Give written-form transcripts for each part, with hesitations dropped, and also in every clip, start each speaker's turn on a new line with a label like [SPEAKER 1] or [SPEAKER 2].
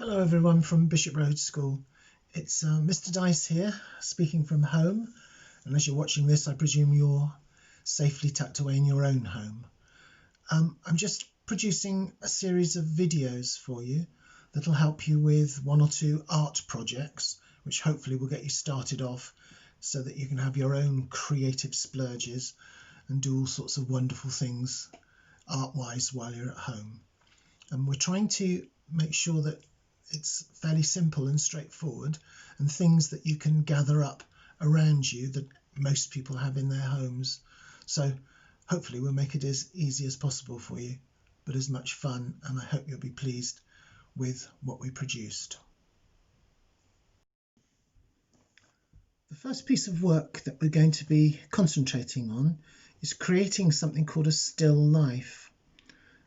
[SPEAKER 1] Hello everyone from Bishop Road School. It's Mr. Dice here, speaking from home. And as you're watching this, I presume you're safely tucked away in your own home. I'm just producing a series of videos for you that'll help you with one or two art projects, which hopefully will get you started off so that you can have your own creative splurges and do all sorts of wonderful things art-wise while you're at home. And we're trying to make sure that it's fairly simple and straightforward, and things that you can gather up around you that most people have in their homes. So hopefully we'll make it as easy as possible for you, but as much fun, and I hope you'll be pleased with what we produced. The first piece of work that we're going to be concentrating on is creating something called a still life.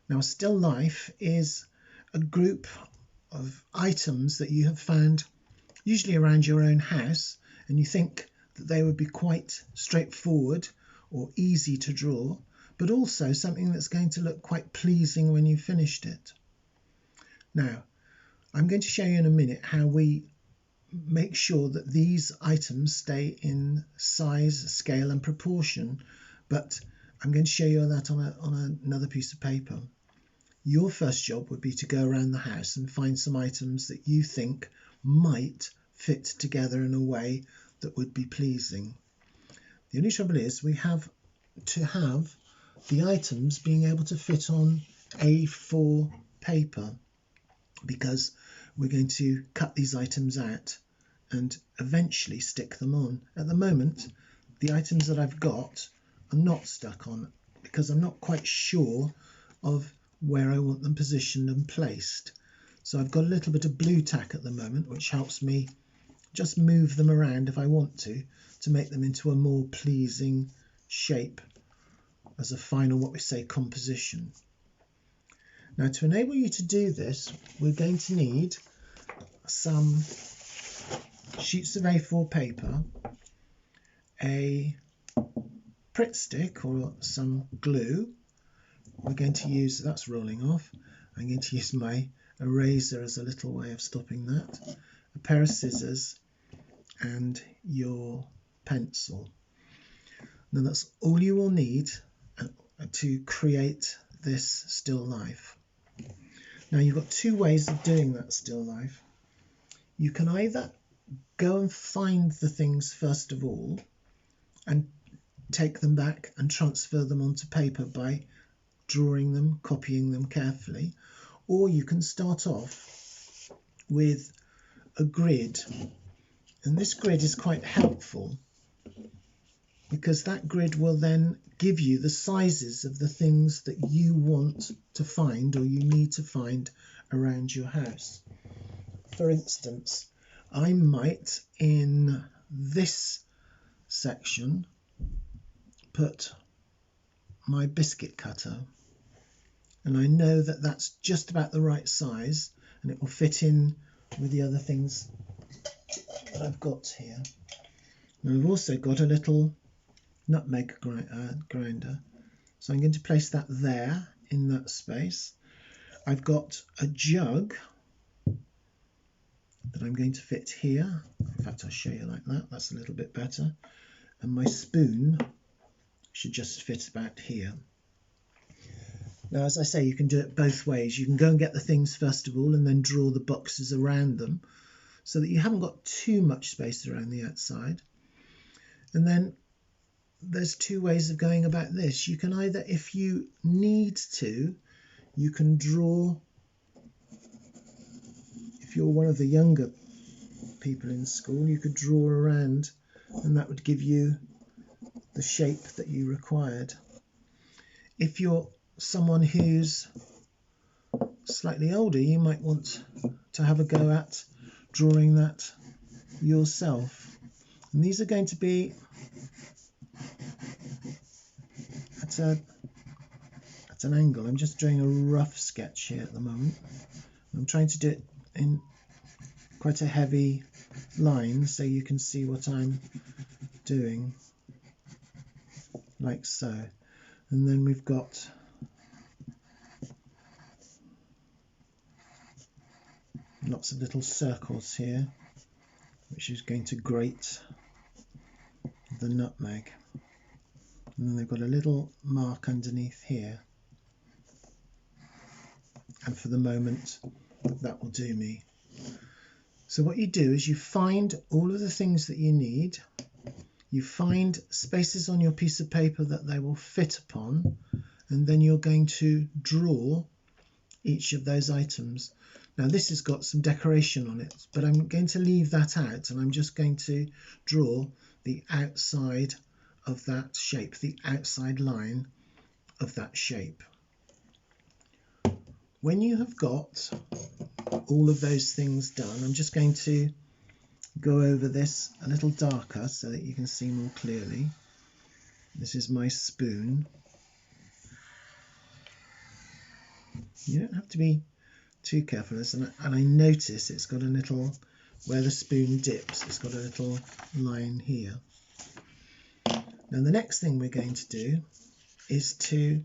[SPEAKER 1] Now, a still life is a group of items that you have found usually around your own house, and you think that they would be quite straightforward or easy to draw, but also something that's going to look quite pleasing when you've finished it. Now, I'm going to show you in a minute how we make sure that these items stay in size, scale and proportion, but I'm going to show you that on another piece of paper. Your first job would be to go around the house and find some items that you think might fit together in a way that would be pleasing. The only trouble is we have to have the items being able to fit on A4 paper, because we're going to cut these items out and eventually stick them on. At the moment, the items that I've got are not stuck on because I'm not quite sure of where I want them positioned and placed. So I've got a little bit of blue tack at the moment, which helps me just move them around if I want to make them into a more pleasing shape as a final, what we say, composition. Now, to enable you to do this, we're going to need some sheets of A4 paper, a Pritt stick or some glue. We're going to use, that's rolling off, I'm going to use my eraser as a little way of stopping that, a pair of scissors and your pencil. Now that's all you will need to create this still life. Now you've got two ways of doing that still life. You can either go and find the things first of all and take them back and transfer them onto paper by drawing them, copying them carefully, or you can start off with a grid. And this grid is quite helpful because that grid will then give you the sizes of the things that you want to find or you need to find around your house. For instance, I might in this section put my biscuit cutter, and I know that that's just about the right size and it will fit in with the other things that I've got here. Now I've also got a little nutmeg grinder, so I'm going to place that there in that space. I've got a jug that I'm going to fit here. In fact, I'll show you like that, that's a little bit better. And my spoon should just fit about here. Now, as I say, you can do it both ways. You can go and get the things first of all and then draw the boxes around them so that you haven't got too much space around the outside. And then there's two ways of going about this. You can either, if you need to, you can draw, if you're one of the younger people in school, you could draw around and that would give you the shape that you required. If you're someone who's slightly older, you might want to have a go at drawing that yourself. And these are going to be at an angle. I'm just doing a rough sketch here at the moment. I'm trying to do it in quite a heavy line so you can see what I'm doing, like so. And then we've got Lots of little circles here, which is going to grate the nutmeg. And then they've got a little mark underneath here. And for the moment, that will do me. So what you do is you find all of the things that you need. You find spaces on your piece of paper that they will fit upon, and then you're going to draw each of those items. Now this has got some decoration on it, but I'm going to leave that out, and I'm just going to draw the outside of that shape, the outside line of that shape. When you have got all of those things done, I'm just going to go over this a little darker so that you can see more clearly. This is my spoon. You don't have to be too careful, and I notice it's got a little, where the spoon dips, it's got a little line here. Now the next thing we're going to do is to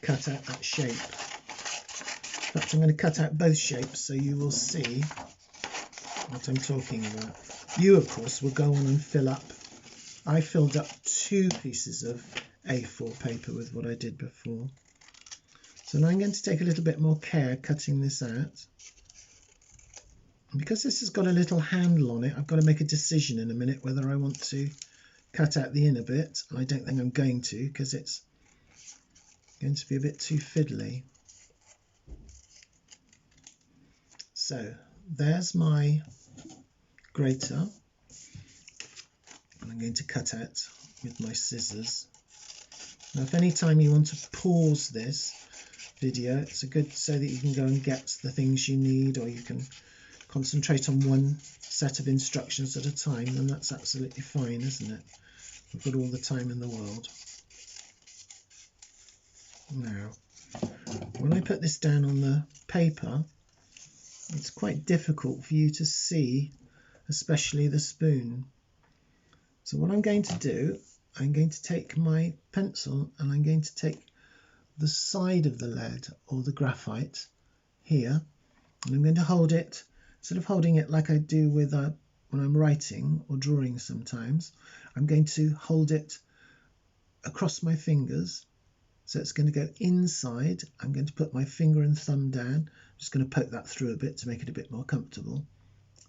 [SPEAKER 1] cut out that shape. In fact, I'm going to cut out both shapes so you will see what I'm talking about. You, of course, will go on and fill up. I filled up 2 pieces of A4 paper with what I did before. So now I'm going to take a little bit more care cutting this out. And because this has got a little handle on it, I've got to make a decision in a minute whether I want to cut out the inner bit. And I don't think I'm going to, because it's going to be a bit too fiddly. So there's my grater, and I'm going to cut out with my scissors. Now if any time you want to pause this video, it's a good so that you can go and get the things you need, or you can concentrate on one set of instructions at a time, then that's absolutely fine, isn't it? We've got all the time in the world. Now, when I put this down on the paper, it's quite difficult for you to see, especially the spoon. So what I'm going to do, I'm going to take my pencil and I'm going to take the side of the lead or the graphite here, and I'm going to hold it, instead of holding it like I do with when I'm writing or drawing sometimes, I'm going to hold it across my fingers. So it's going to go inside. I'm going to put my finger and thumb down. I'm just going to poke that through a bit to make it a bit more comfortable.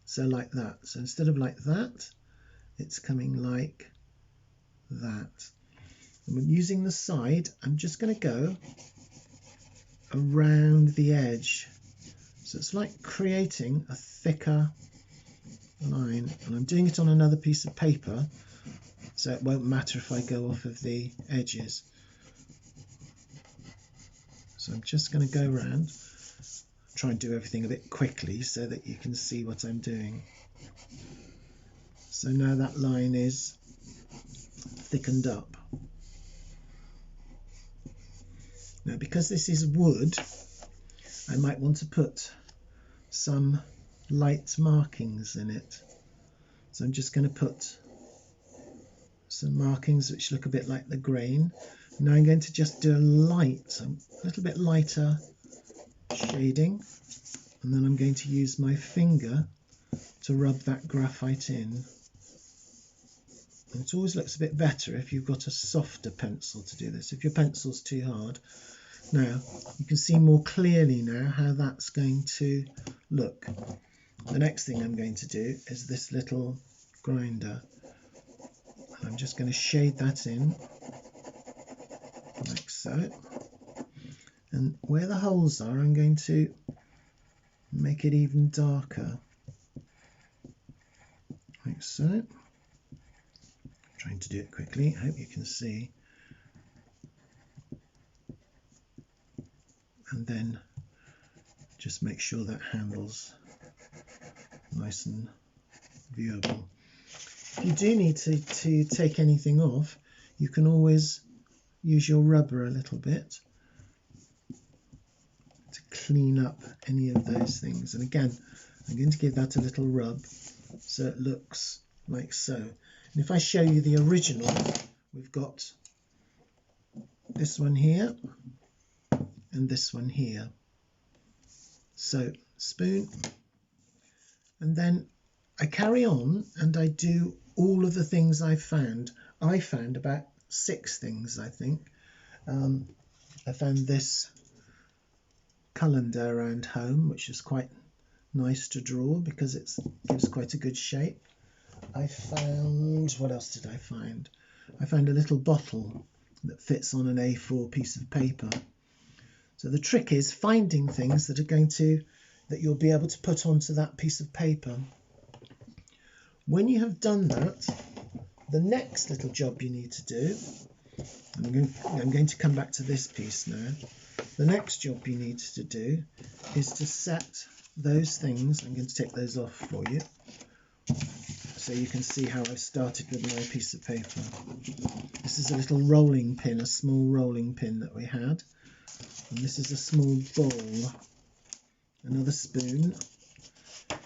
[SPEAKER 1] So like that. So instead of like that, it's coming like that. And using the side, I'm just going to go around the edge. So it's like creating a thicker line. And I'm doing it on another piece of paper, so it won't matter if I go off of the edges. So I'm just going to go around, try and do everything a bit quickly so that you can see what I'm doing. So now that line is thickened up. Now because this is wood, I might want to put some light markings in it. So I'm just going to put some markings which look a bit like the grain. Now I'm going to just do a little bit lighter shading, and then I'm going to use my finger to rub that graphite in. And it always looks a bit better if you've got a softer pencil to do this. If your pencil's too hard. Now you can see more clearly now how that's going to look. The next thing I'm going to do is this little grinder. I'm just going to shade that in like so, and where the holes are I'm going to make it even darker like so. I'm trying to do it quickly, I hope you can see, and then just make sure that handle's nice and viewable. If you do need to take anything off, you can always use your rubber a little bit to clean up any of those things. And again, I'm going to give that a little rub so it looks like so. And if I show you the original, we've got this one here and this one here. So spoon, and then I carry on and I do all of the things I found. I found about 6 things, I think. I found this colander around home, which is quite nice to draw because it gives quite a good shape. I found, what else did I find? I found a little bottle that fits on an A4 piece of paper. So the trick is finding things that you'll be able to put onto that piece of paper. When you have done that, the next little job you need to do, and I'm going to come back to this piece now. The next job you need to do is to set those things. I'm going to take those off for you so you can see how I started with my piece of paper. This is a little rolling pin, a small rolling pin that we had. And this is a small bowl, another spoon,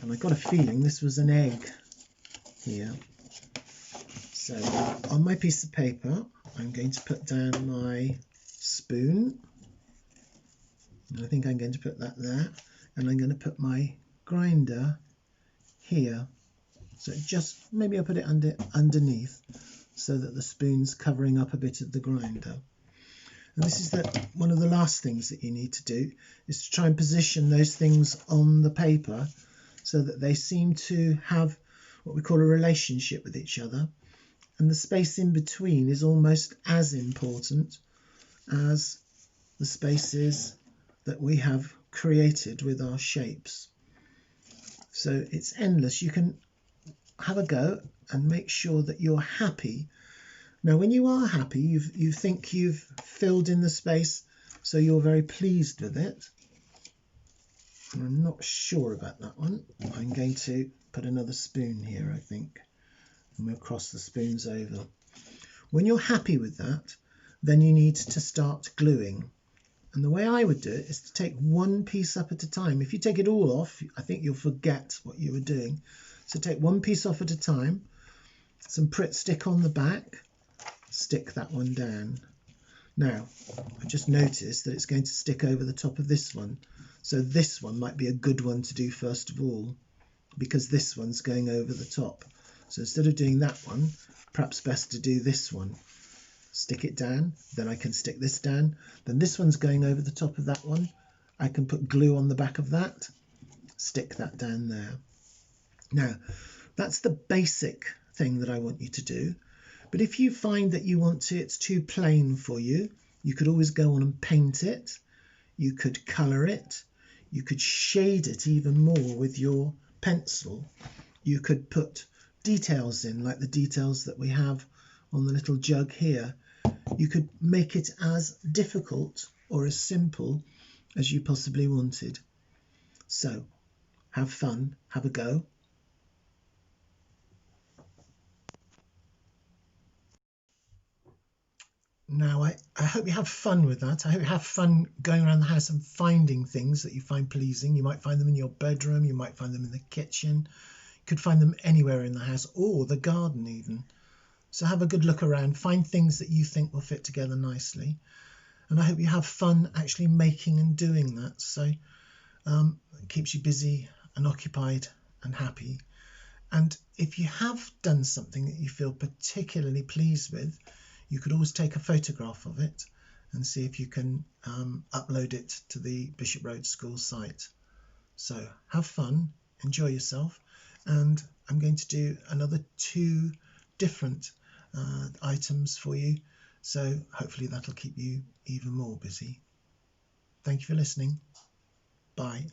[SPEAKER 1] and I got a feeling this was an egg here. So on my piece of paper, I'm going to put down my spoon. And I think I'm going to put that there, and I'm going to put my grinder here. So maybe I'll put it underneath so that the spoon's covering up a bit of the grinder. And this is one of the last things that you need to do, is to try and position those things on the paper so that they seem to have what we call a relationship with each other. And the space in between is almost as important as the spaces that we have created with our shapes. So it's endless. You can have a go and make sure that you're happy. Now, when you are happy, you think you've filled in the space, so you're very pleased with it. And I'm not sure about that one. I'm going to put another spoon here, I think, and we'll cross the spoons over. When you're happy with that, then you need to start gluing. And the way I would do it is to take one piece up at a time. If you take it all off, I think you'll forget what you were doing. So take one piece off at a time, some Pritt stick on the back, stick that one down. Now, I just noticed that it's going to stick over the top of this one. So this one might be a good one to do first of all, because this one's going over the top. So instead of doing that one, perhaps best to do this one. Stick it down, then I can stick this down. Then this one's going over the top of that one. I can put glue on the back of that, stick that down there. Now, that's the basic thing that I want you to do. But if you find that it's too plain for you, you could always go on and paint it. You could colour it. You could shade it even more with your pencil. You could put details in, like the details that we have on the little jug here. You could make it as difficult or as simple as you possibly wanted. So, have fun, have a go. Now, I hope you have fun with that. I hope you have fun going around the house and finding things that you find pleasing. You might find them in your bedroom, you might find them in the kitchen. You could find them anywhere in the house, or the garden even. So have a good look around, find things that you think will fit together nicely. And I hope you have fun actually making and doing that. So it keeps you busy and occupied and happy. And if you have done something that you feel particularly pleased with, you could always take a photograph of it and see if you can upload it to the Bishop Road School site. So have fun, enjoy yourself, and I'm going to do another 2 different items for you. So hopefully that'll keep you even more busy. Thank you for listening. Bye.